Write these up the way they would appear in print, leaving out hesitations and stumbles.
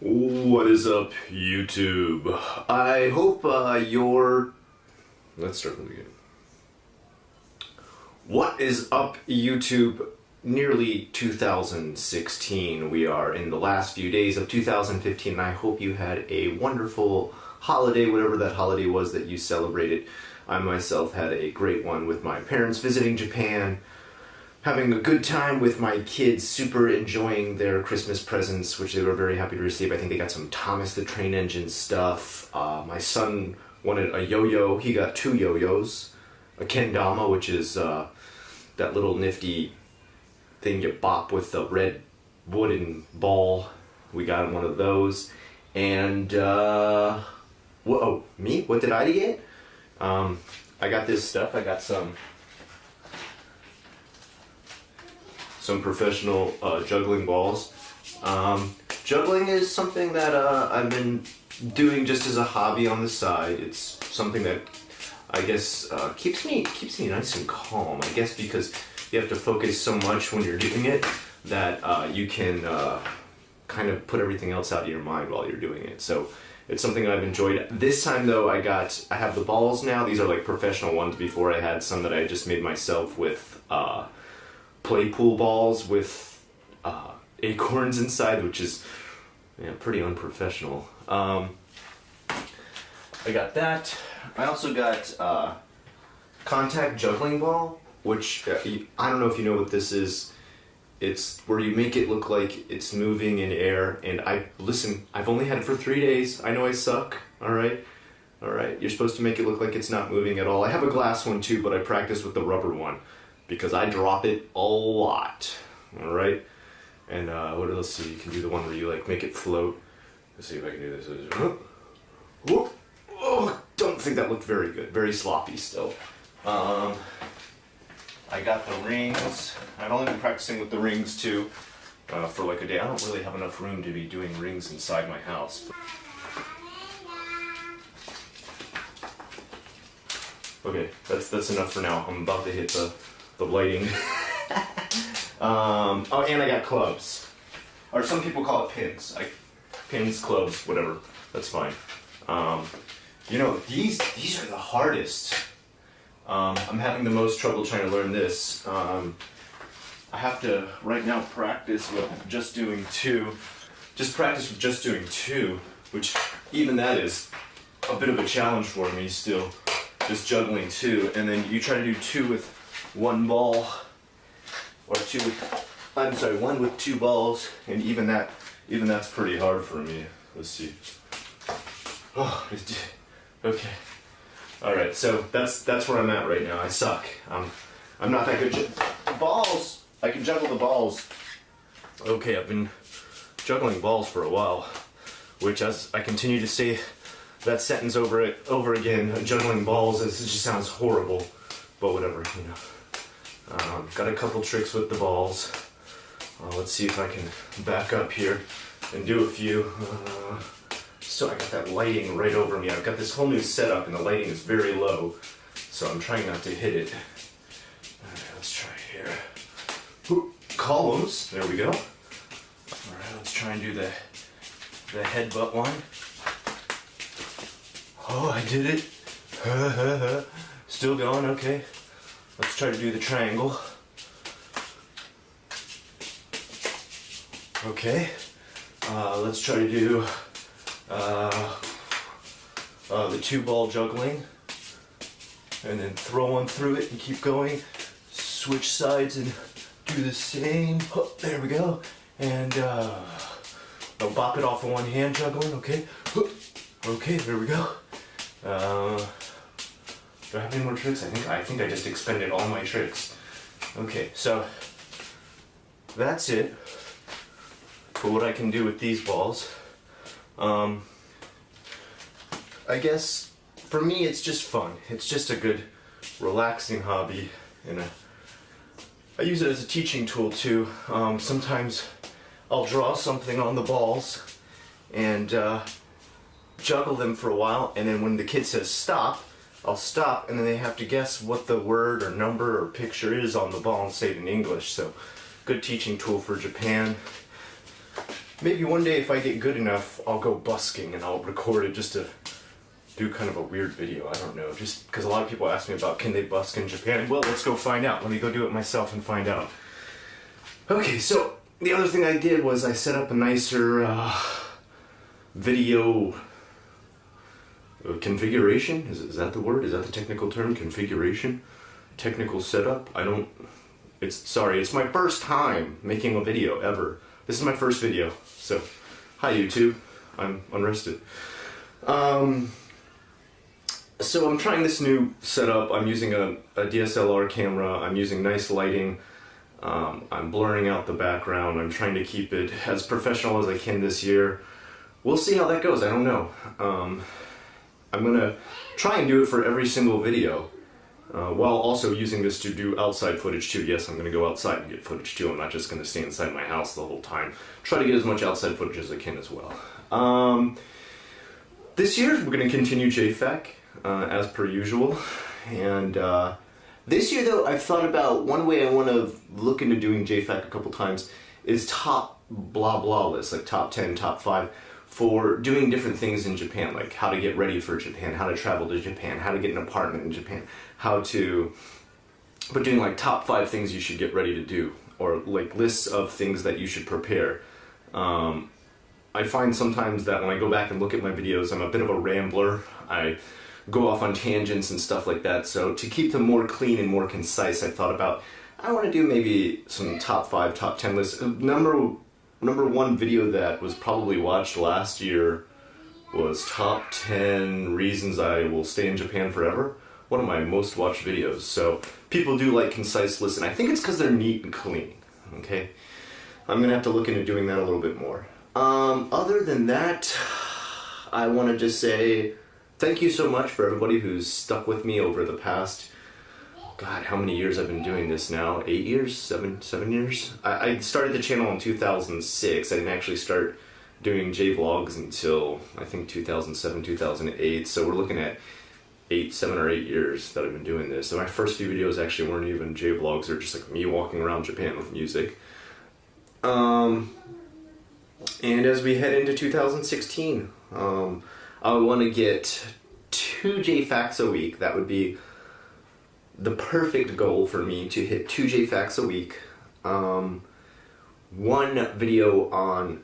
What is up, YouTube? I hope Let's start from the beginning. What is up, YouTube? Nearly 2016. We are in the last few days of 2015, and I hope you had a wonderful holiday, whatever that holiday was that you celebrated. I myself had a great one with my parents visiting Japan, having a good time with my kids, super enjoying their Christmas presents, which they were very happy to receive. I think they got some Thomas the Train Engine stuff. My son wanted a yo-yo. He got 2 yo-yos. A kendama, which is that little nifty thing you bop with the red wooden ball. We got him one of those. And, whoa, me? What did I get? I got this stuff. I got some professional juggling balls. Juggling is something that I've been doing just as a hobby on the side. It's something that I guess keeps me nice and calm. I guess because you have to focus so much when you're doing it that you can kind of put everything else out of your mind while you're doing it. So it's something I've enjoyed. This time though, I have the balls now. These are like professional ones. Before I had some that I just made myself with play pool balls with acorns inside, which is pretty unprofessional. I got that. I also got contact juggling ball, which I don't know if you know what this is. It's where you make it look like it's moving in air. And I've only had it for 3 days. I know I suck. All right. You're supposed to make it look like it's not moving at all. I have a glass one too, but I practice with the rubber one because I drop it a lot. All right. And what else? So you can do the one where you like make it float. Let's see if I can do this. Whoop. Oh, don't think that looked very good. Very sloppy still. I got the rings. I've only been practicing with the rings too for like a day. I don't really have enough room to be doing rings inside my house. Okay, that's enough for now. I'm about to hit the lighting. Oh, and I got clubs. Or some people call it pins. Pins, clubs, whatever. That's fine. These are the hardest. I'm having the most trouble trying to learn this. I have to right now practice with just doing 2. Just practice with just doing 2, which even that is a bit of a challenge for me still. Just juggling 2, and then you try to do 2 with 1 ball, or 1 with 2 balls, and even that's pretty hard for me. Let's see. Oh, okay. All right, so that's where I'm at right now. I suck. I'm not that good. Balls. I can juggle the balls. Okay, I've been juggling balls for a while, which as I continue to say that sentence over again, juggling balls, it just sounds horrible, but whatever, Got a couple tricks with the balls. Let's see if I can back up here and do a few. So I got that lighting right over me. I've got this whole new setup and the lighting is very low, so I'm trying not to hit it. Alright, let's try here. Ooh, columns, there we go. Alright, let's try and do the headbutt one. Oh, I did it. Still going, okay. Let's try to do the triangle. Okay. Let's try to do the 2-ball juggling. And then throw one through it and keep going. Switch sides and do the same. Oh, there we go. And I'll bop it off of one hand juggling, okay. Okay, there we go. Do I have any more tricks? I think I just expended all my tricks. Okay, so that's it for what I can do with these balls. I guess for me it's just fun. It's just a good relaxing hobby, and I use it as a teaching tool too. Sometimes I'll draw something on the balls and juggle them for a while, and then when the kid says stop, I'll stop, and then they have to guess what the word or number or picture is on the ball and say it in English. So good teaching tool for Japan. maybe one day if I get good enough, I'll go busking and I'll record it just to do kind of a weird video. I don't know, just because a lot of people ask me about can they busk in Japan. Well, let's go find out. Let me go do it myself and find out. Okay, so the other thing I did was I set up a nicer video configuration. Is that the word? Is that the technical term? Configuration? Technical setup? It's my first time making a video ever. This is my first video. So, hi YouTube. I'm unrested. So I'm trying this new setup. I'm using a DSLR camera. I'm using nice lighting. I'm blurring out the background. I'm trying to keep it as professional as I can this year. We'll see how that goes. I don't know. I'm gonna try and do it for every single video, while also using this to do outside footage too. Yes, I'm gonna go outside and get footage too. I'm not just gonna stay inside my house the whole time. Try to get as much outside footage as I can as well. This year we're gonna continue JFAC as per usual, and this year though I've thought about one way I want to look into doing JFAC a couple times is top blah blah lists, like top 10, top 5. For doing different things in Japan, like how to get ready for Japan, how to travel to Japan, how to get an apartment in Japan, but doing like top 5 things you should get ready to do, or like lists of things that you should prepare. I find sometimes that when I go back and look at my videos, I'm a bit of a rambler. I go off on tangents and stuff like that, so to keep them more clean and more concise, I thought about, I want to do maybe some top 5, top 10 lists. Number one video that was probably watched last year was top 10 reasons I will stay in Japan forever. One of my most watched videos. So people do like concise lists, and I think it's because they're neat and clean. Okay, I'm gonna have to look into doing that a little bit more. Other than that, I want to just say thank you so much for everybody who's stuck with me over the past, God, how many years I've been doing this now? 8 years? 7 years? I started the channel in 2006. I didn't actually start doing J-vlogs until, I think, 2007, 2008. So we're looking at 7 or 8 years that I've been doing this. So my first few videos actually weren't even J-vlogs. They're just like me walking around Japan with music. And as we head into 2016, I want to get 2 JFACs a week. That would be the perfect goal for me, to hit 2 JFACs a week. One video on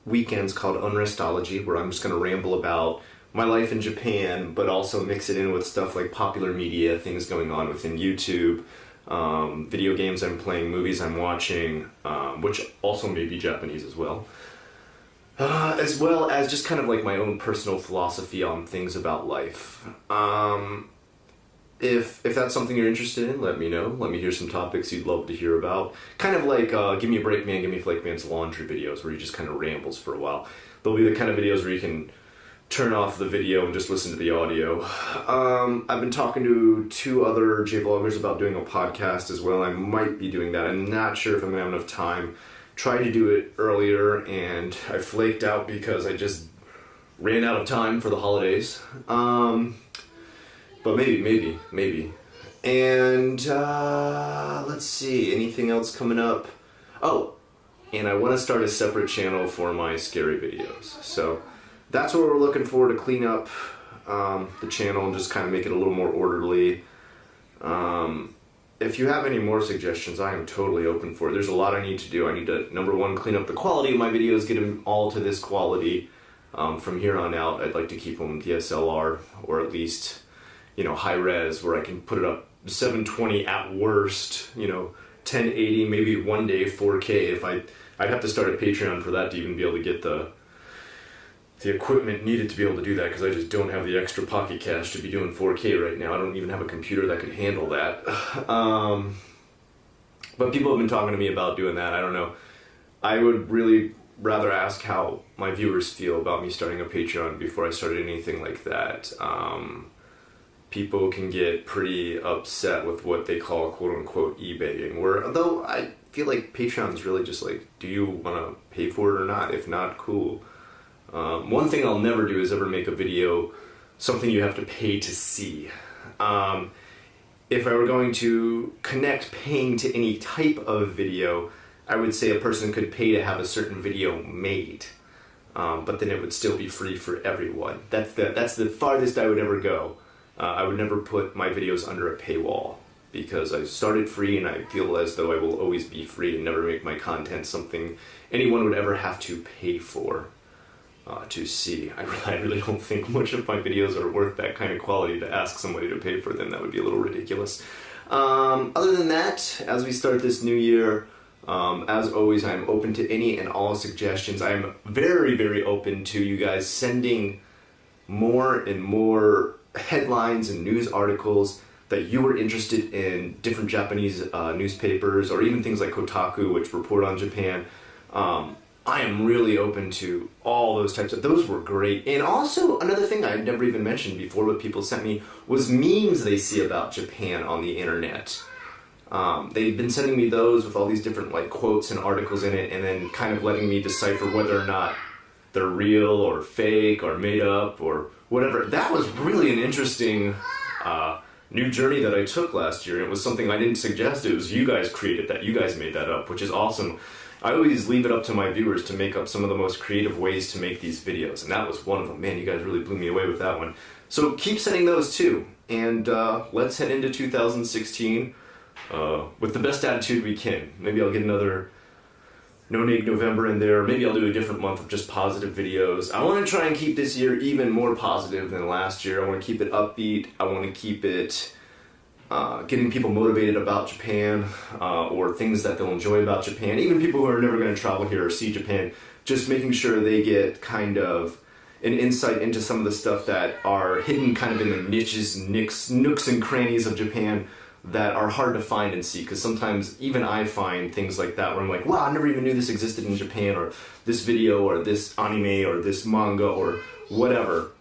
weekends called Unrestology, where I'm just going to ramble about my life in Japan, but also mix it in with stuff like popular media, things going on within YouTube, video games I'm playing, movies I'm watching, which also may be Japanese as well as just kind of like my own personal philosophy on things about life. If that's something you're interested in, let me know. Let me hear some topics you'd love to hear about. Kind of like Give Me a Break Man, Give Me a Flake Man's laundry videos, where he just kind of rambles for a while. They'll be the kind of videos where you can turn off the video and just listen to the audio. I've been talking to 2 other J-vloggers about doing a podcast as well. I might be doing that. I'm not sure if I'm going to have enough time. Tried to do it earlier, and I flaked out because I just ran out of time for the holidays. But maybe. And let's see, anything else coming up? Oh, and I want to start a separate channel for my scary videos. So that's what we're looking for, to clean up the channel and just kind of make it a little more orderly. If you have any more suggestions, I am totally open for it. There's a lot I need to do. I need to, number one, clean up the quality of my videos, get them all to this quality. From here on out, I'd like to keep them DSLR, or at least, high res, where I can put it up 720 at worst, 1080, maybe one day 4K. I'd have to start a Patreon for that to even be able to get the equipment needed to be able to do that, because I just don't have the extra pocket cash to be doing 4K right now. I don't even have a computer that could handle that. But people have been talking to me about doing that. I don't know. I would really rather ask how my viewers feel about me starting a Patreon before I started anything like that. People can get pretty upset with what they call quote-unquote eBaying, though I feel like Patreon's really just like, do you want to pay for it or not? If not, cool. One thing I'll never do is ever make a video something you have to pay to see. If I were going to connect paying to any type of video, I would say a person could pay to have a certain video made, but then it would still be free for everyone. That's the farthest I would ever go. I would never put my videos under a paywall, because I started free and I feel as though I will always be free and never make my content something anyone would ever have to pay for to see. I really don't think much of my videos are worth that kind of quality to ask somebody to pay for them. That would be a little ridiculous. Other than that, as we start this new year, as always, I'm open to any and all suggestions. I'm very, very open to you guys sending more and more headlines and news articles that you are interested in, different Japanese newspapers, or even things like Kotaku, which report on Japan. I am really open to all those types of, those were great. And also, another thing I had never even mentioned before, what people sent me, was memes they see about Japan on the internet. They've been sending me those with all these different like quotes and articles in it, and then kind of letting me decipher whether or not they're real or fake or made up or whatever. That was really an interesting new journey that I took last year. It was something I didn't suggest. It was you guys created that. You guys made that up, which is awesome. I always leave it up to my viewers to make up some of the most creative ways to make these videos, and that was one of them. Man, you guys really blew me away with that one. So keep sending those too, and let's head into 2016 with the best attitude we can. Maybe I'll get another No-Neg November in there. Maybe I'll do a different month of just positive videos. I want to try and keep this year even more positive than last year. I want to keep it upbeat. I want to keep it getting people motivated about Japan, or things that they'll enjoy about Japan. Even people who are never going to travel here or see Japan, just making sure they get kind of an insight into some of the stuff that are hidden kind of in the niches, nooks and crannies of Japan that are hard to find and see, because sometimes even I find things like that where I'm like, wow, I never even knew this existed in Japan, or this video, or this anime, or this manga, or whatever.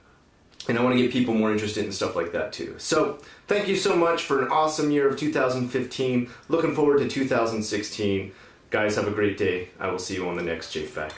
And I want to get people more interested in stuff like that too. So, thank you so much for an awesome year of 2015. Looking forward to 2016. Guys, have a great day. I will see you on the next JFAQ.